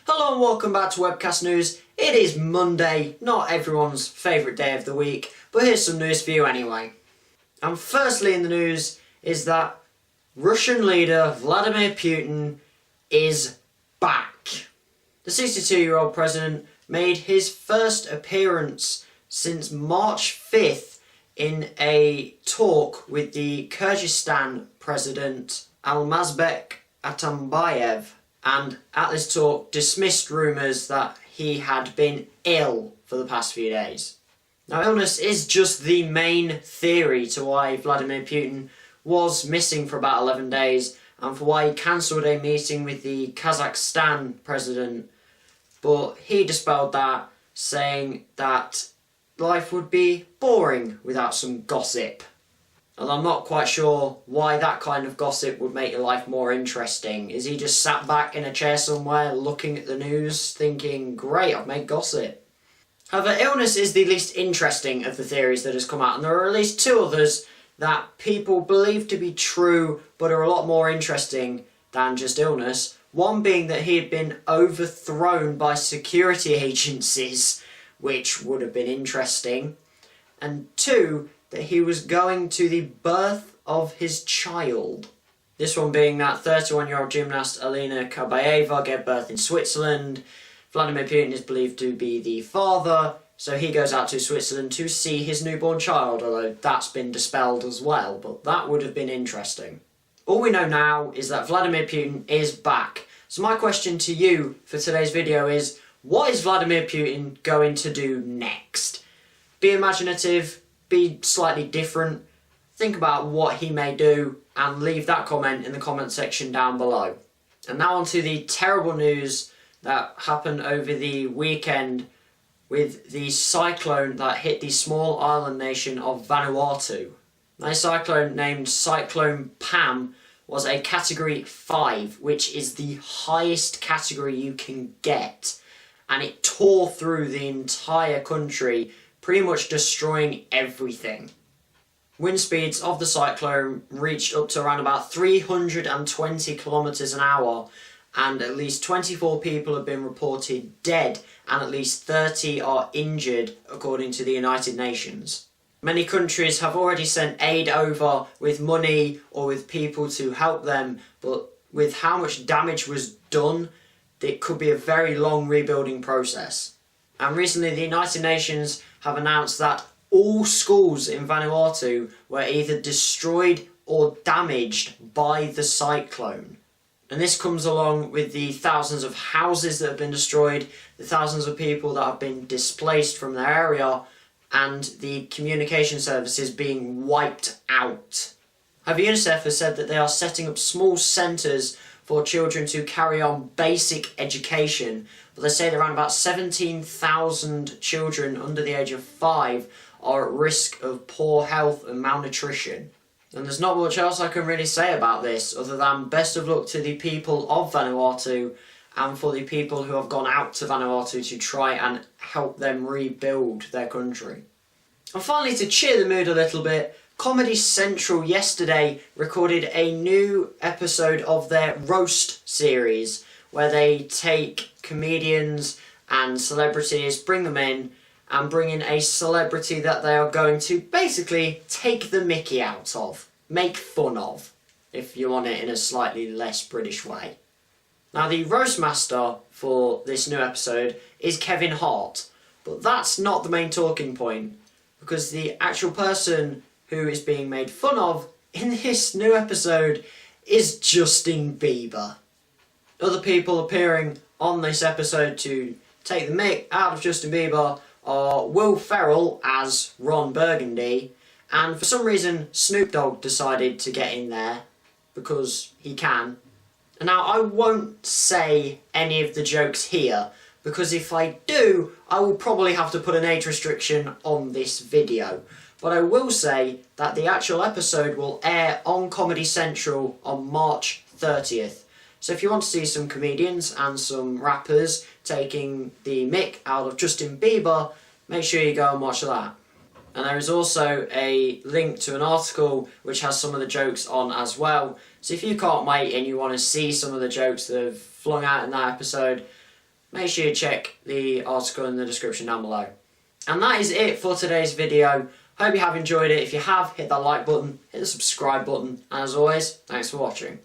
Hello and welcome back to Webcast News. It is Monday, not everyone's favourite day of the week, but here's some news for you anyway. And firstly in the news is that Russian leader Vladimir Putin is back. The 62-year-old president made his first appearance since March 5th in a talk with the Kyrgyzstan president Almazbek Atambayev, and at this talk dismissed rumours that he had been ill for the past few days. Now, illness is just the main theory to why Vladimir Putin was missing for about 11 days and for why he cancelled a meeting with the Kazakhstan president, but he dispelled that, saying that life would be boring without some gossip. And I'm not quite sure why that kind of gossip would make your life more interesting. Is he just sat back in a chair somewhere looking at the news thinking, great, I've made gossip? However, illness is the least interesting of the theories that has come out, and there are at least two others that people believe to be true but are a lot more interesting than just illness. One being that he had been overthrown by security agencies, which would have been interesting, and two, that he was going to the birth of his child. This one being that 31-year-old gymnast Alina Kabayeva gave birth in Switzerland. Vladimir Putin is believed to be the father, so he goes out to Switzerland to see his newborn child, although that's been dispelled as well, but that would have been interesting. All we know now is that Vladimir Putin is back. So my question to you for today's video is, what is Vladimir Putin going to do next? Be imaginative, be slightly different, think about what he may do, and leave that comment in the comment section down below. And now on to the terrible news that happened over the weekend with the cyclone that hit the small island nation of Vanuatu. A cyclone named Cyclone Pam was a Category 5, which is the highest category you can get, and it tore through the entire country, pretty much destroying everything. Wind speeds of the cyclone reached up to around about 320 kilometers an hour, and at least 24 people have been reported dead and at least 30 are injured, according to the United Nations. Many countries have already sent aid over with money or with people to help them, but with how much damage was done, it could be a very long rebuilding process. And recently the United Nations have announced that all schools in Vanuatu were either destroyed or damaged by the cyclone. And this comes along with the thousands of houses that have been destroyed, the thousands of people that have been displaced from their area, and the communication services being wiped out. However, UNICEF has said that they are setting up small centres for children to carry on basic education, but they say that around about 17,000 children under the age of 5 are at risk of poor health and malnutrition. And there's not much else I can really say about this other than best of luck to the people of Vanuatu and for the people who have gone out to Vanuatu to try and help them rebuild their country. And finally, to cheer the mood a little bit, Comedy Central yesterday recorded a new episode of their Roast series, where they take comedians and celebrities, bring them in, and bring in a celebrity that they are going to basically take the mickey out of, make fun of, if you want it in a slightly less British way. Now, the roast master for this new episode is Kevin Hart, but that's not the main talking point, because the actual person who is being made fun of in this new episode is Justin Bieber. Other people appearing on this episode to take the mick out of Justin Bieber are Will Ferrell as Ron Burgundy, and for some reason Snoop Dogg decided to get in there because he can. And now I won't say any of the jokes here, because if I do, I will probably have to put an age restriction on this video. But I will say that the actual episode will air on Comedy Central on March 30th. So if you want to see some comedians and some rappers taking the mick out of Justin Bieber, make sure you go and watch that. And there is also a link to an article which has some of the jokes on as well. So if you can't wait and you want to see some of the jokes that have flung out in that episode, make sure you check the article in the description down below. And that is it for today's video. Hope you have enjoyed it. If you have, hit that like button, hit the subscribe button, and as always, thanks for watching.